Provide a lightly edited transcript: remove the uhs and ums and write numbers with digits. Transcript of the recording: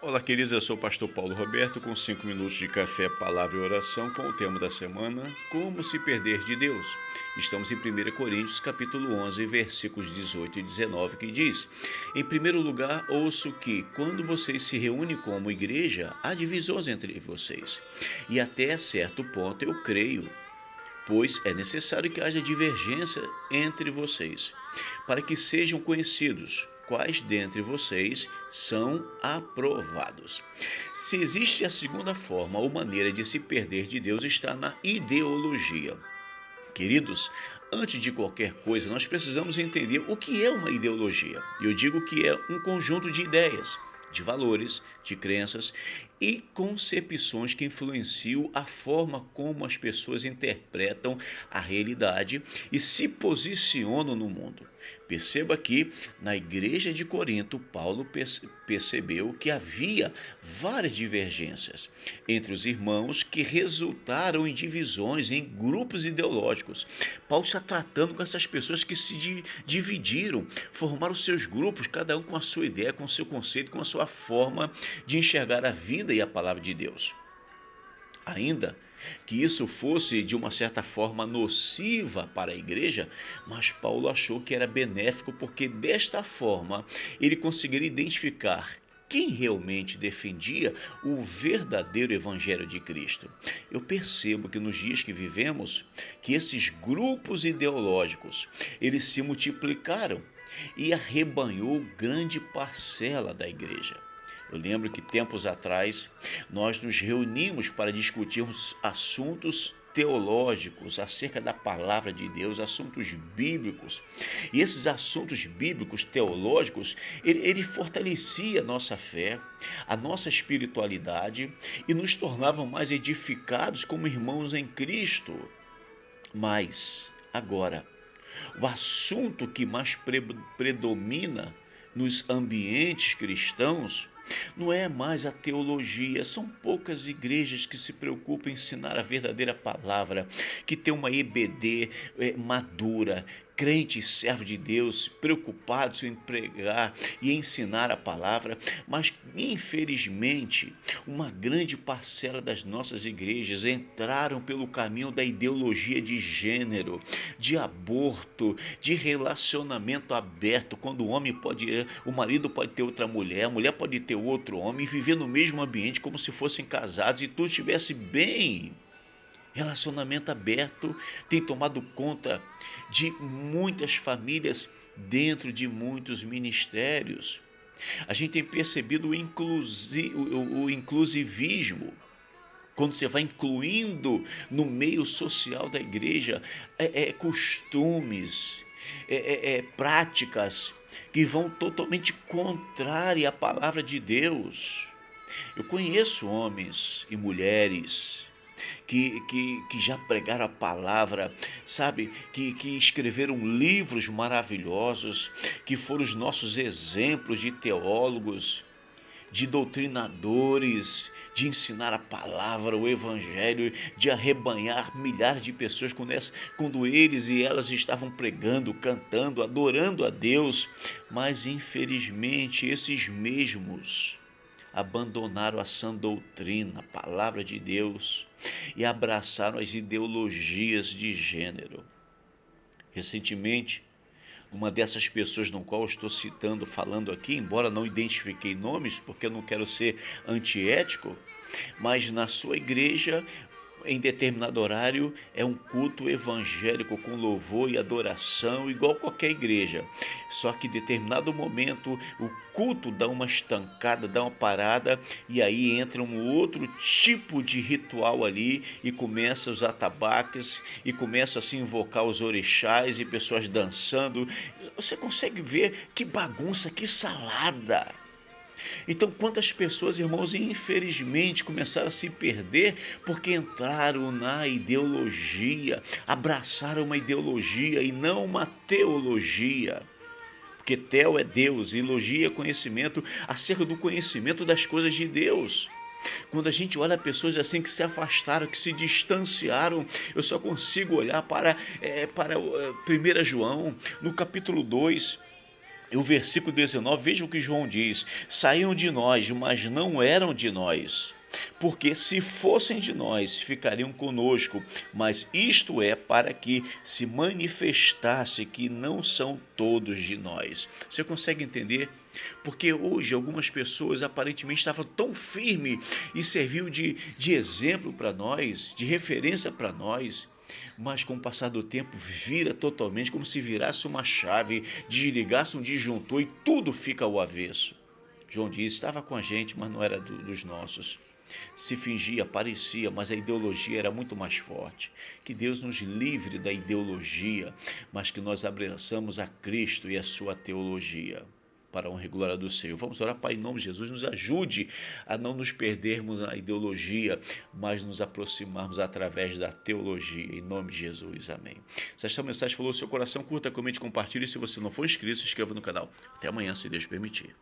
Olá, queridos, eu sou o pastor Paulo Roberto, com 5 minutos de café, palavra e oração, com o tema da semana, como se perder de Deus. Estamos em 1 Coríntios, capítulo 11, versículos 18 e 19, que diz: Em primeiro lugar, ouço que, quando vocês se reúnem como igreja, há divisões entre vocês. E até certo ponto eu creio, pois é necessário que haja divergência entre vocês, para que sejam conhecidos quais dentre vocês são aprovados. Se existe a segunda forma ou maneira de se perder de Deus, está na ideologia. Queridos, antes de qualquer coisa, nós precisamos entender o que é uma ideologia. Eu digo que é um conjunto de ideias, de valores, de crenças e concepções que influenciam a forma como as pessoas interpretam a realidade e se posicionam no mundo. Perceba que na igreja de Corinto, Paulo percebeu que havia várias divergências entre os irmãos que resultaram em divisões, em grupos ideológicos. Paulo está tratando com essas pessoas que se dividiram, formaram seus grupos, cada um com a sua ideia, com o seu conceito, com a sua forma de enxergar a vida e a palavra de Deus. Ainda que isso fosse de uma certa forma nociva para a igreja, mas Paulo achou que era benéfico porque desta forma ele conseguiria identificar quem realmente defendia o verdadeiro evangelho de Cristo. Eu percebo que nos dias que vivemos, que esses grupos ideológicos, eles se multiplicaram e arrebanhou grande parcela da igreja. Eu lembro que tempos atrás nós nos reunimos para discutirmos assuntos teológicos acerca da palavra de Deus, assuntos bíblicos. E esses assuntos bíblicos, teológicos, ele fortalecia a nossa fé, a nossa espiritualidade e nos tornavam mais edificados como irmãos em Cristo. Mas agora, o assunto que mais predomina nos ambientes cristãos não é mais a teologia. São poucas igrejas que se preocupam em ensinar a verdadeira palavra, que tem uma EBD madura, crentes, servos de Deus, preocupados em pregar e ensinar a palavra, mas infelizmente uma grande parcela das nossas igrejas entraram pelo caminho da ideologia de gênero, de aborto, de relacionamento aberto, quando o marido pode ter outra mulher, a mulher pode ter outro homem e viver no mesmo ambiente como se fossem casados e tudo estivesse bem. Relacionamento aberto tem tomado conta de muitas famílias dentro de muitos ministérios. A gente tem percebido o inclusivismo. Quando você vai incluindo no meio social da igreja costumes, práticas que vão totalmente contrária à palavra de Deus. Eu conheço homens e mulheres que já pregaram a palavra, sabe? Que escreveram livros maravilhosos, que foram os nossos exemplos de teólogos, de doutrinadores, de ensinar a palavra, o evangelho, de arrebanhar milhares de pessoas quando eles e elas estavam pregando, cantando, adorando a Deus. Mas infelizmente esses mesmos abandonaram a sã doutrina, a palavra de Deus, e abraçaram as ideologias de gênero. Recentemente, uma dessas pessoas no qual estou citando, falando aqui, embora não identifiquei nomes, porque eu não quero ser antiético, mas na sua igreja, em determinado horário, é um culto evangélico com louvor e adoração, igual qualquer igreja. Só que em determinado momento, o culto dá uma estancada, dá uma parada, e aí entra um outro tipo de ritual ali, e começa os atabaques, e começa a se invocar os orixás, e pessoas dançando. Você consegue ver que bagunça, que salada! Então, quantas pessoas, irmãos, infelizmente começaram a se perder porque entraram na ideologia, abraçaram uma ideologia e não uma teologia. Porque teo é Deus, e logia é conhecimento acerca do conhecimento das coisas de Deus. Quando a gente olha pessoas assim que se afastaram, que se distanciaram, eu só consigo olhar para 1 João, no capítulo 2. E o versículo 19, veja o que João diz: saíram de nós, mas não eram de nós. Porque se fossem de nós, ficariam conosco, mas isto é para que se manifestasse que não são todos de nós. Você consegue entender? Porque hoje algumas pessoas aparentemente estavam tão firmes e serviu de exemplo para nós, de referência para nós, mas com o passar do tempo vira totalmente como se virasse uma chave, desligasse um disjuntor e tudo fica ao avesso. João disse, estava com a gente, mas não era dos nossos. Se fingia, parecia, mas a ideologia era muito mais forte. Que Deus nos livre da ideologia, mas que nós abraçamos a Cristo e a sua teologia para a honra e glória do Senhor. Vamos orar, Pai, em nome de Jesus, nos ajude a não nos perdermos na ideologia, mas nos aproximarmos através da teologia, em nome de Jesus, amém. Se esta mensagem falou no seu coração, curta, comente, compartilhe. Se você não for inscrito, se inscreva no canal. Até amanhã, se Deus permitir.